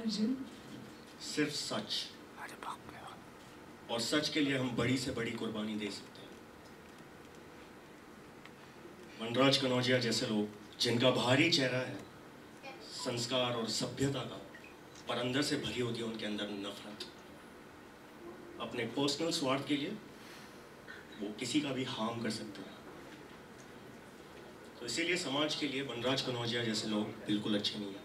अर्जुन? सिर्फ सच, और सच के लिए हम बड़ी से बड़ी कुर्बानी दे सकते हैं। वनराज कनौजिया जैसे लोग जिनका भारी चेहरा है संस्कार और सभ्यता का, पर अंदर से भरी होती है उनके अंदर नफरत, अपने पर्सनल स्वार्थ के लिए वो किसी का भी हार्म कर सकते हैं। तो इसीलिए समाज के लिए वनराज कनौजिया जैसे लोग बिल्कुल अच्छे नहीं हैं।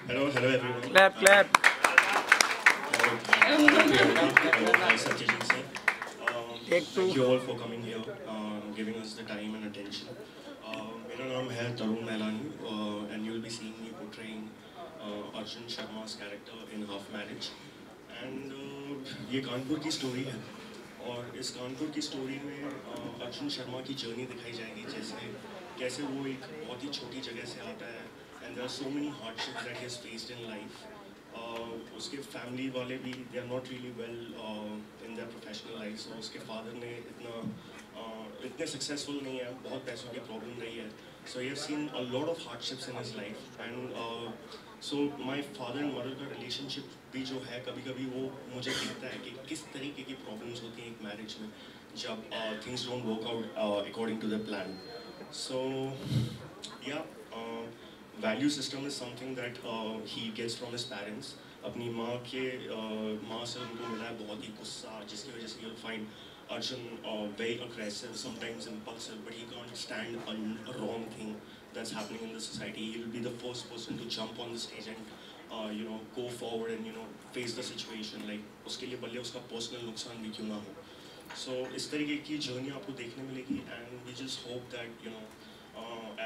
Hello everyone. Clap. Thank you all for coming here, giving us the time and attention. मेरा नाम है तरुण Mailani, and you'll be seeing me portraying Arjun Sharma's character in Half Marriage. And ये कानपुर की स्टोरी है, और इस कानपुर की स्टोरी में अर्जुन शर्मा की जर्नी दिखाई जाएगी, जैसे कैसे वो एक बहुत ही छोटी जगह से आता है, and there are so many hardships that he has faced in life. उसके फैमिली वाले भी they are not really well in their professional life, so उसके फादर ने इतने सक्सेसफुल नहीं है, बहुत पैसों की प्रॉब्लम रही है, so he has seen a lot of hardships in his life. And so my father and mother का relationship भी जो है, कभी कभी वो मुझे दिखता है कि किस तरीके की प्रॉब्लम्स होती हैं एक मैरिज में जब things don't work out according to the plan. So yeah, value system is something that he gets from his parents. अपनी माँ से उनको मिला है बहुत ही गुस्सा, जिसकी वजह से you'll find Arjun very aggressive, sometimes impulsive, but he can't stand a wrong thing that's happening in the society. He'll be the first person to jump on the stage and go forward and face the situation. Like उसके लिए भले उसका personal नुकसान भी क्यों ना हो. So इस तरीके की journey आपको देखने मिलेगी, and we just hope that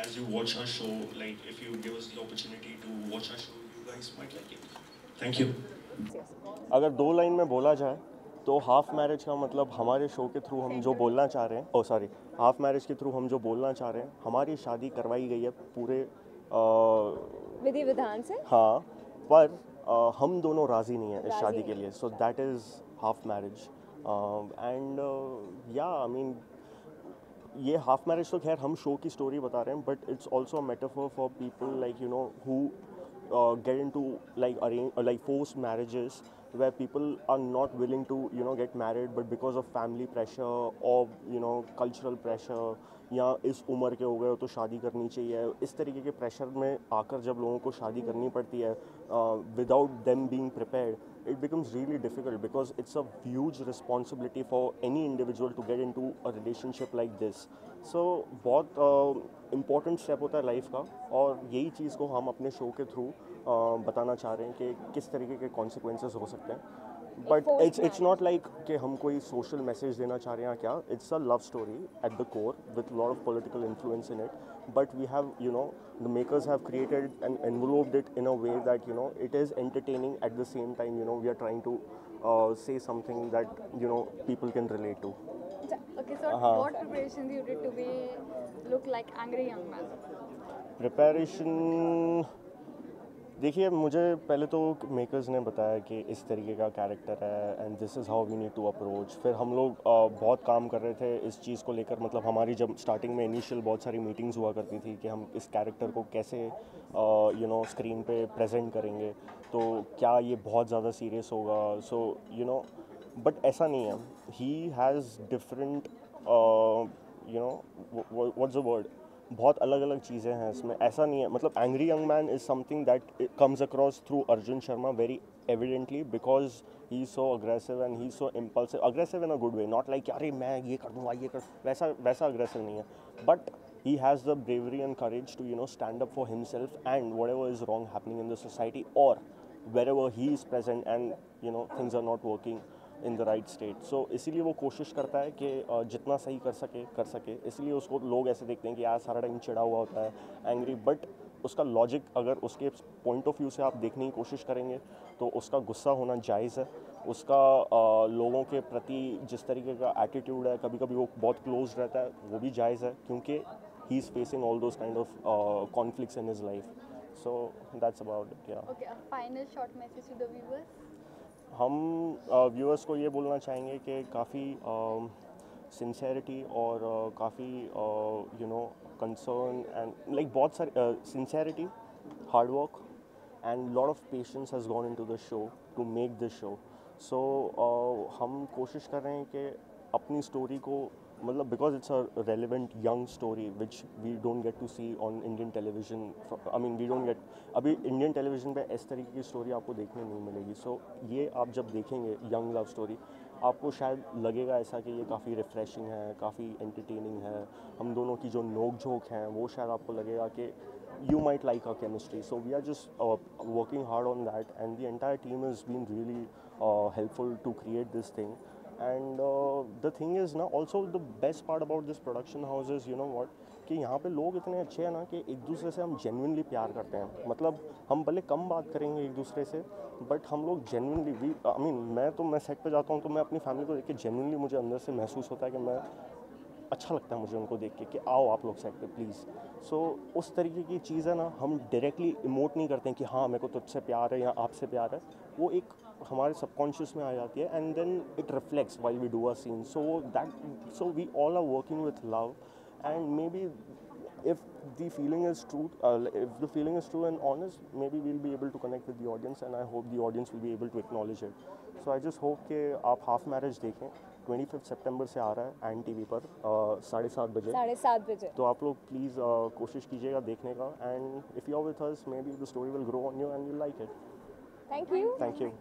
as you watch our show, like if you give us the opportunity to watch our show, you guys might like it. Thank you. अगर दो लाइन में बोला जाए तो हाफ मैरिज का मतलब हमारे show के थ्रू हम जो बोलना चाह रहे हैं, हाफ मैरिज के थ्रू हम जो बोलना चाह रहे हैं, हमारी शादी करवाई गई है पूरे विधि विधान से, हाँ, पर हम दोनों राज़ी नहीं हैं इस शादी के लिए, so that is half marriage. And या आई मीन ये हाफ मैरिज तो खैर हम शो की स्टोरी बता रहे हैं, but it's also a metaphor for people like who get into like forced marriages where people are not willing to get married, but because of family pressure or cultural pressure, या इस उम्र के हो गए हो तो शादी करनी चाहिए, इस तरीके के प्रेशर में आकर जब लोगों को शादी करनी पड़ती है without them being prepared, it becomes really difficult because it's a huge responsibility for any individual to get into a relationship like this. So बहुत इम्पॉर्टेंट स्टेप होता है लाइफ का, और यही चीज़ को हम अपने शो के थ्रू बताना चाह रहे हैं कि किस तरीके के कॉन्सिक्वेंसेस हो सकते हैं. बट इट्स नॉट लाइक कि हम कोई सोशल मैसेज देना चाह रहे हैं क्या. It's a love story at the core with lot of political influence in it, but we have the makers have created and enveloped it in a way that it is entertaining at the same time. We are trying to say something that people can relate to. Okay, so what preparations you did to look like angry young man? Preparation, देखिए मुझे पहले तो makers ने बताया कि इस तरीके का कैरेक्टर है and this is how we need to approach. फिर हम लोग बहुत काम कर रहे थे इस चीज़ को लेकर, मतलब हमारी जब स्टार्टिंग में इनिशियल बहुत सारी मीटिंग्स हुआ करती थी कि हम इस कैरेक्टर को कैसे स्क्रीन पे प्रेजेंट करेंगे, तो क्या ये बहुत ज़्यादा सीरियस होगा. सो बट ऐसा नहीं है. He has different what's the word, बहुत अलग अलग चीज़ें हैं इसमें. ऐसा नहीं है, मतलब angry young man is something that comes across through Arjun Sharma very evidently because he is so aggressive and he is so impulsive. Aggressive in a good way, not like अरे मैं ये कर दूँगा ये कर, वैसा अग्रेसिव नहीं है. But he has the bravery and courage to stand up for himself and whatever is wrong happening in the society or wherever he is present and things are not working in the right state. So इसीलिए वो कोशिश करता है कि जितना सही कर सके. इसलिए उसको लोग ऐसे देखते हैं कि यार सारा टाइम चिढ़ा हुआ होता है, एंग्री, बट उसका लॉजिक अगर उसके पॉइंट ऑफ व्यू से आप देखने की कोशिश करेंगे तो उसका गुस्सा होना जायज़ है. उसका लोगों के प्रति जिस तरीके का एटीट्यूड है, कभी कभी वो बहुत क्लोज रहता है, वो भी जायज़ है क्योंकि he is facing all those kind of conflicts in his life. So that's about it. Yeah. Okay, a final short message to the viewers. हम व्यूअर्स को ये बोलना चाहेंगे कि काफ़ी सिंसेरिटी और काफ़ी concern and like बहुत सारी sincerity, hard work and lot of patience has gone into the show to make this show. So हम कोशिश कर रहे हैं कि अपनी स्टोरी को मतलब because it's a relevant young story which we don't get to see on Indian television. I mean we don't get अभी Indian television पे इस तरीके की स्टोरी आपको देखने नहीं मिलेगी. So ये आप जब देखेंगे young love story आपको शायद लगेगा ऐसा कि ये काफ़ी रिफ़्रेशिंग है, काफ़ी एंटरटेनिंग है. हम दोनों की जो नोक झोंक हैं वो शायद आपको लगेगा कि you might like our chemistry. So we are just working hard on that, and the entire team has been really helpful to create this thing. And the thing is ना also the best part about this production house is you know what कि यहाँ पे लोग इतने अच्छे हैं ना कि एक दूसरे से हम genuinely प्यार करते हैं. मतलब हम भले कम बात करेंगे एक दूसरे से बट हम लोग genuinely I mean मैं सेट पे जाता हूँ तो मैं अपनी फैमिली को देख के genuinely मुझे अंदर से महसूस होता है कि मैं अच्छा लगता है मुझे उनको देख के कि आओ आप लोग सेट पे प्लीज़. सो उस तरीके की चीज़ है ना हम डायरेक्टली इमोट नहीं करते हैं कि हाँ मेरे को तुझसे प्यार है या आपसे प्यार है. वो एक हमारे सबकॉन्शियस में आ जाती है and then it reflects while we do a scene. So we all are working with love and may be if the feeling is true and honest, maybe we'll be able to connect with the audience and I hope the audience will be able to acknowledge it. So I just hope कि आप half marriage देखें. 25 सितंबर से आ रहा है N TV पर 7:30 बजे. 7:30 बजे. तो आप लोग प्लीज़ कोशिश कीजिएगा देखने का and if you are with us may be the story will grow on you and you like it. Thank you. Thank you.